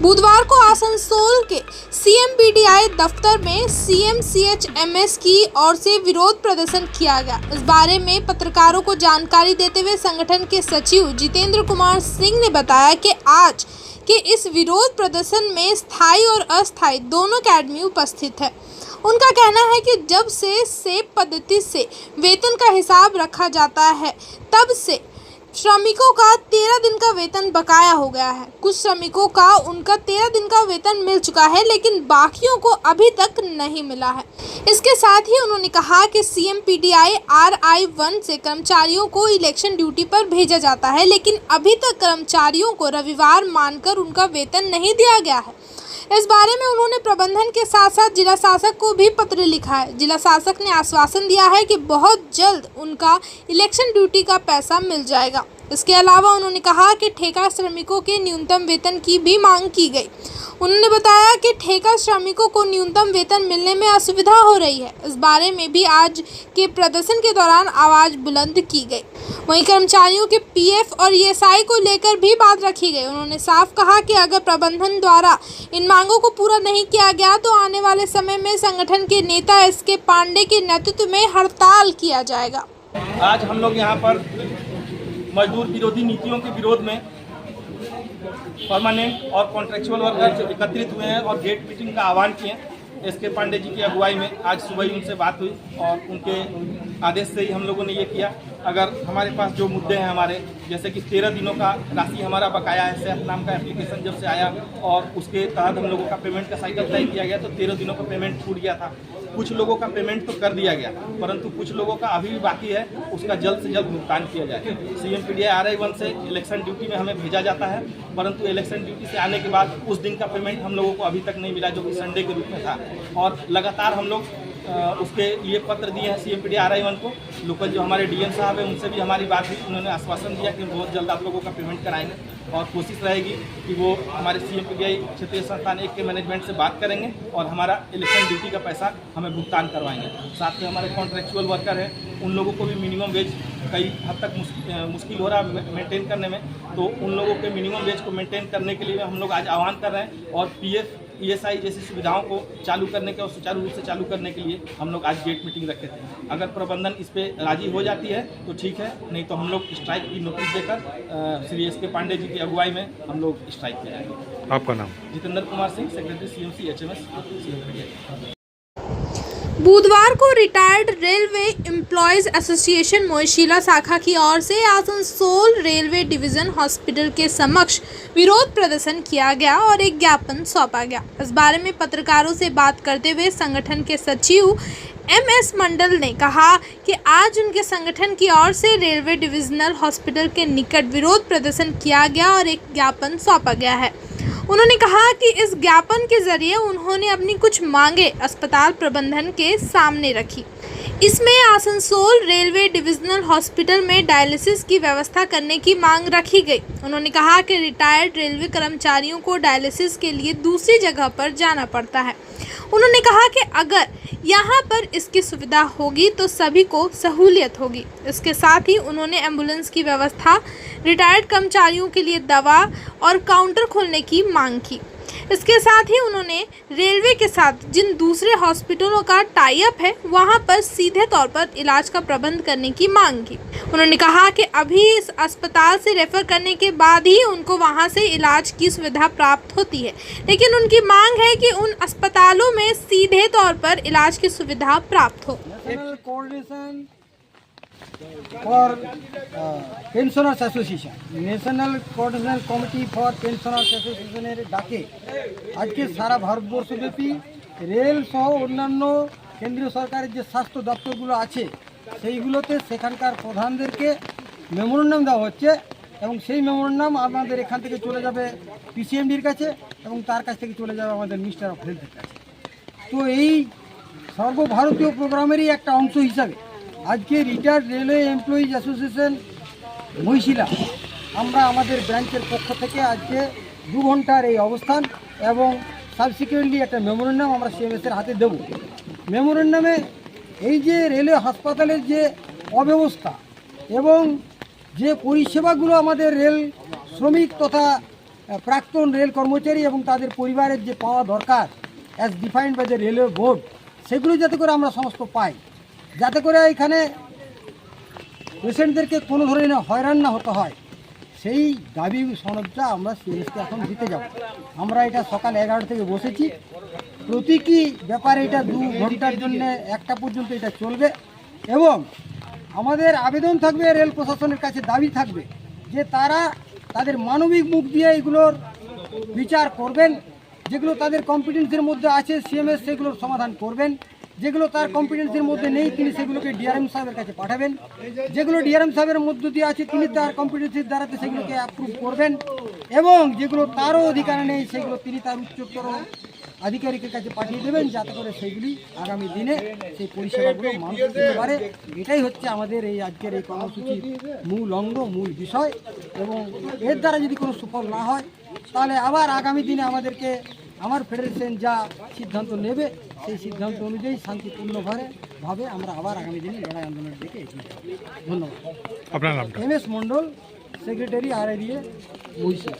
बुधवार को आसनसोल के सीएमपीडीआई दफ्तर में सीएमसीएचएमएस की ओर से विरोध प्रदर्शन किया गया। इस बारे में पत्रकारों को जानकारी देते हुए संगठन के सचिव जितेंद्र कुमार सिंह ने बताया कि आज के इस विरोध प्रदर्शन में स्थायी और अस्थायी दोनों अकेडमी उपस्थित है। उनका कहना है कि जब से सेप पद्धति से वेतन का हिसाब रखा जाता है तब से श्रमिकों का 13 दिन का वेतन बकाया हो गया है। कुछ श्रमिकों का उनका 13 दिन का वेतन मिल चुका है, लेकिन बाकियों को अभी तक नहीं मिला है। इसके साथ ही उन्होंने कहा कि सीएमपीडीआई RI1 से कर्मचारियों को इलेक्शन ड्यूटी पर भेजा जाता है, लेकिन अभी तक कर्मचारियों को रविवार मानकर उनका वेतन नहीं दिया गया है। इस बारे में उन्होंने प्रबंधन के साथ साथ जिला शासक को भी पत्र लिखा है। जिला शासक ने आश्वासन दिया है कि बहुत जल्द उनका इलेक्शन ड्यूटी का पैसा मिल जाएगा। इसके अलावा उन्होंने कहा कि ठेका श्रमिकों के न्यूनतम वेतन की भी मांग की गई। उन्होंने बताया कि ठेका श्रमिकों को न्यूनतम वेतन मिलने में असुविधा हो रही है। इस बारे में भी आज के प्रदर्शन के दौरान आवाज़ बुलंद की गई। वहीं कर्मचारियों के PF और ESI को लेकर भी बात रखी गई। उन्होंने साफ कहा कि अगर प्रबंधन द्वारा इन मांगों को पूरा नहीं किया गया तो आने वाले समय में संगठन के नेता SK पांडे के नेतृत्व में हड़ताल किया जाएगा। आज हम लोग यहाँ पर मजदूर विरोधी नीतियों के विरोध में परमानेंट और कॉन्ट्रेक्चुअल वर्कर एकत्रित हुए हैं और गेट मीटिंग का आह्वान किए। SK पांडे जी की अगुवाई में आज सुबह ही उनसे बात हुई और उनके आदेश से ही हम लोगों ने ये किया। अगर हमारे पास जो मुद्दे हैं हमारे, जैसे कि 13 दिनों का राशि हमारा बकाया है, सेफ नाम का एप्लीकेशन जब से आया और उसके तहत हम लोगों का पेमेंट का साइकिल तय किया गया तो 13 दिनों का पेमेंट छूट गया था। कुछ लोगों का पेमेंट तो कर दिया गया, परंतु कुछ लोगों का अभी भी बाकी है, उसका जल्द से जल्द भुगतान किया जाए। CMPDI RI1 से इलेक्शन ड्यूटी में हमें भेजा जाता है, परंतु इलेक्शन ड्यूटी से आने के बाद उस दिन का पेमेंट हम लोगों को अभी तक नहीं मिला, जो कि संडे के रूप में था। और लगातार हम लोग उसके लिए पत्र दिए हैं CMPDI RI1 को। लोकल जो हमारे DM साहब हैं उनसे भी हमारी बात हुई, उन्होंने आश्वासन दिया कि बहुत जल्द आप लोगों का पेमेंट कराएंगे और कोशिश रहेगी कि वो हमारे CMPDI क्षेत्रीय संस्थान 1 के मैनेजमेंट से बात करेंगे और हमारा इलेक्शन ड्यूटी का पैसा हमें भुगतान करवाएंगे। साथ में हमारे कॉन्ट्रेक्चुअल वर्कर हैं, उन लोगों को भी मिनिमम वेज कई हद तक मुश्किल हो रहा है मेंटेन करने में, तो उन लोगों के मिनिमम वेज को मेंटेन करने के लिए हम लोग आज आह्वान कर रहे हैं और PF ESI जैसी सुविधाओं को चालू करने के और सुचारू रूप से चालू करने के लिए हम लोग आज गेट मीटिंग रखे थे। अगर प्रबंधन इस पे राजी हो जाती है तो ठीक है, नहीं तो हम लोग स्ट्राइक की नोटिस देकर श्री SK पांडे जी की अगुवाई में हम लोग स्ट्राइक पे जाएंगे। आपका नाम? Jitendra Kumar Singh, secretary CMCHMS CMPDI। बुधवार को रिटायर्ड रेलवे एम्प्लॉयज एसोसिएशन मोहशिला शाखा की ओर से आसनसोल रेलवे डिवीजन हॉस्पिटल के समक्ष विरोध प्रदर्शन किया गया और एक ज्ञापन सौंपा गया। इस बारे में पत्रकारों से बात करते हुए संगठन के सचिव MS मंडल ने कहा कि आज उनके संगठन की ओर से रेलवे डिविजनल हॉस्पिटल के निकट विरोध प्रदर्शन किया गया और एक ज्ञापन सौंपा गया है। उन्होंने कहा कि इस ज्ञापन के जरिए उन्होंने अपनी कुछ मांगे अस्पताल प्रबंधन के सामने रखी। इसमें आसनसोल रेलवे डिविजनल हॉस्पिटल में डायलिसिस की व्यवस्था करने की मांग रखी गई। उन्होंने कहा कि रिटायर्ड रेलवे कर्मचारियों को डायलिसिस के लिए दूसरी जगह पर जाना पड़ता है। उन्होंने कहा कि अगर यहाँ पर इसकी सुविधा होगी तो सभी को सहूलियत होगी। इसके साथ ही उन्होंने एम्बुलेंस की व्यवस्था, रिटायर्ड कर्मचारियों के लिए दवा और काउंटर खोलने की मांग की। इसके साथ ही उन्होंने रेलवे के साथ जिन दूसरे हॉस्पिटलों का टाई अप है वहां पर सीधे तौर पर इलाज का प्रबंध करने की मांग की। उन्होंने कहा कि अभी इस अस्पताल से रेफर करने के बाद ही उनको वहां से इलाज की सुविधा प्राप्त होती है, लेकिन उनकी मांग है कि उन अस्पतालों में सीधे तौर पर इलाज की सुविधा प्राप्त हो। for pensioners association, national coordination committee for pensioners অ্যাসোসিয়েশনের ডাকে আজকে সারা ভারতবর্ষব্যাপী রেল সহ অন্যান্য কেন্দ্রীয় সরকারের যে স্বাস্থ্য দপ্তরগুলো আছে সেইগুলোতে সেখানকার প্রধানদেরকে মেমোরেন্ডাম দেওয়া হচ্ছে এবং সেই মেমোরেন্ডাম আমাদের এখান থেকে চলে যাবে PCMDর কাছে এবং তার কাছ থেকে চলে যাবে আমাদের মিনিস্টার অফ হেলথের কাছে। তো এই সর্বভারতীয় প্রোগ্রামেরই একটা অংশ হিসাবে আজকে retired railway employees association Mohishila আমরা আমাদের ব্রাঞ্চের পক্ষ থেকে আজকে 2 ঘন্টার এই অবস্থান এবং সাবসিকুয়েন্টলি একটা মেমোরেন্ডাম আমরা CMS-এর হাতে দেব। মেমোরেন্ডামে এই যে রেলওয়ে হাসপাতালের যে অব্যবস্থা এবং যে পরিষেবাগুলো আমাদের রেল শ্রমিক তথা প্রাক্তন রেল কর্মচারী এবং তাদের পরিবারের যে পাওয়া দরকার as defined by the railway board, সেগুলো যাতে করে আমরা সমস্ত পাই, যাতে করে এখানে পেশেন্টদেরকে কোনো ধরনের হয়রান না হতে হয়, সেই দাবি সনদটা আমরা সিএমএসকে এখন দিতে যাব। আমরা এটা সকাল 11টা থেকে বসেছি। প্রতীকী ব্যাপারে এটা 2 ঘন্টার জন্য 1টা পর্যন্ত এটা চলবে এবং আমাদের আবেদন থাকবে, রেল প্রশাসনের কাছে দাবি থাকবে যে তারা তাদের মানবিক মুখ দিয়ে এগুলোর বিচার করবেন, যেগুলো তাদের কম্পিটেন্সের মধ্যে আছে সিএমএস সেগুলোর সমাধান করবেন, যেগুলো তার কম্পিটেন্সের মধ্যে নেই তিনি সেগুলোকে ডিআরএম সাহেবের কাছে পাঠাবেন, যেগুলো ডিআরএম সাহেবের মধ্য দিয়ে আছে তিনি তার কম্পিটেন্সের দ্বারাতে সেগুলোকে অ্যাপ্রুভ করবেন এবং যেগুলো তারও অধিকার নেই সেগুলো তিনি তার উচ্চতর আধিকারিকের কাছে পাঠিয়ে দেবেন, যাতে করে সেগুলি আগামী দিনে সেই পরিষেবাগুলো মানুষ দিতে পারে। এটাই হচ্ছে আমাদের এই আজকের এই কর্মসূচির মূল অঙ্গ, মূল বিষয় এবং এর দ্বারা যদি কোনো সুফল না হয় তাহলে আবার আগামী দিনে আমাদেরকে আমার ফেডারেশন যা সিদ্ধান্ত নেবে সেই সিদ্ধান্ত অনুযায়ী শান্তিপূর্ণভাবে আমরা আবার আগামী দিনে লড়াই আন্দোলনের দিকে এগিয়ে যাব। ধন্যবাদ। আপনার নামটা? এম এস মণ্ডল, সেক্রেটারি RIDA মহিষা।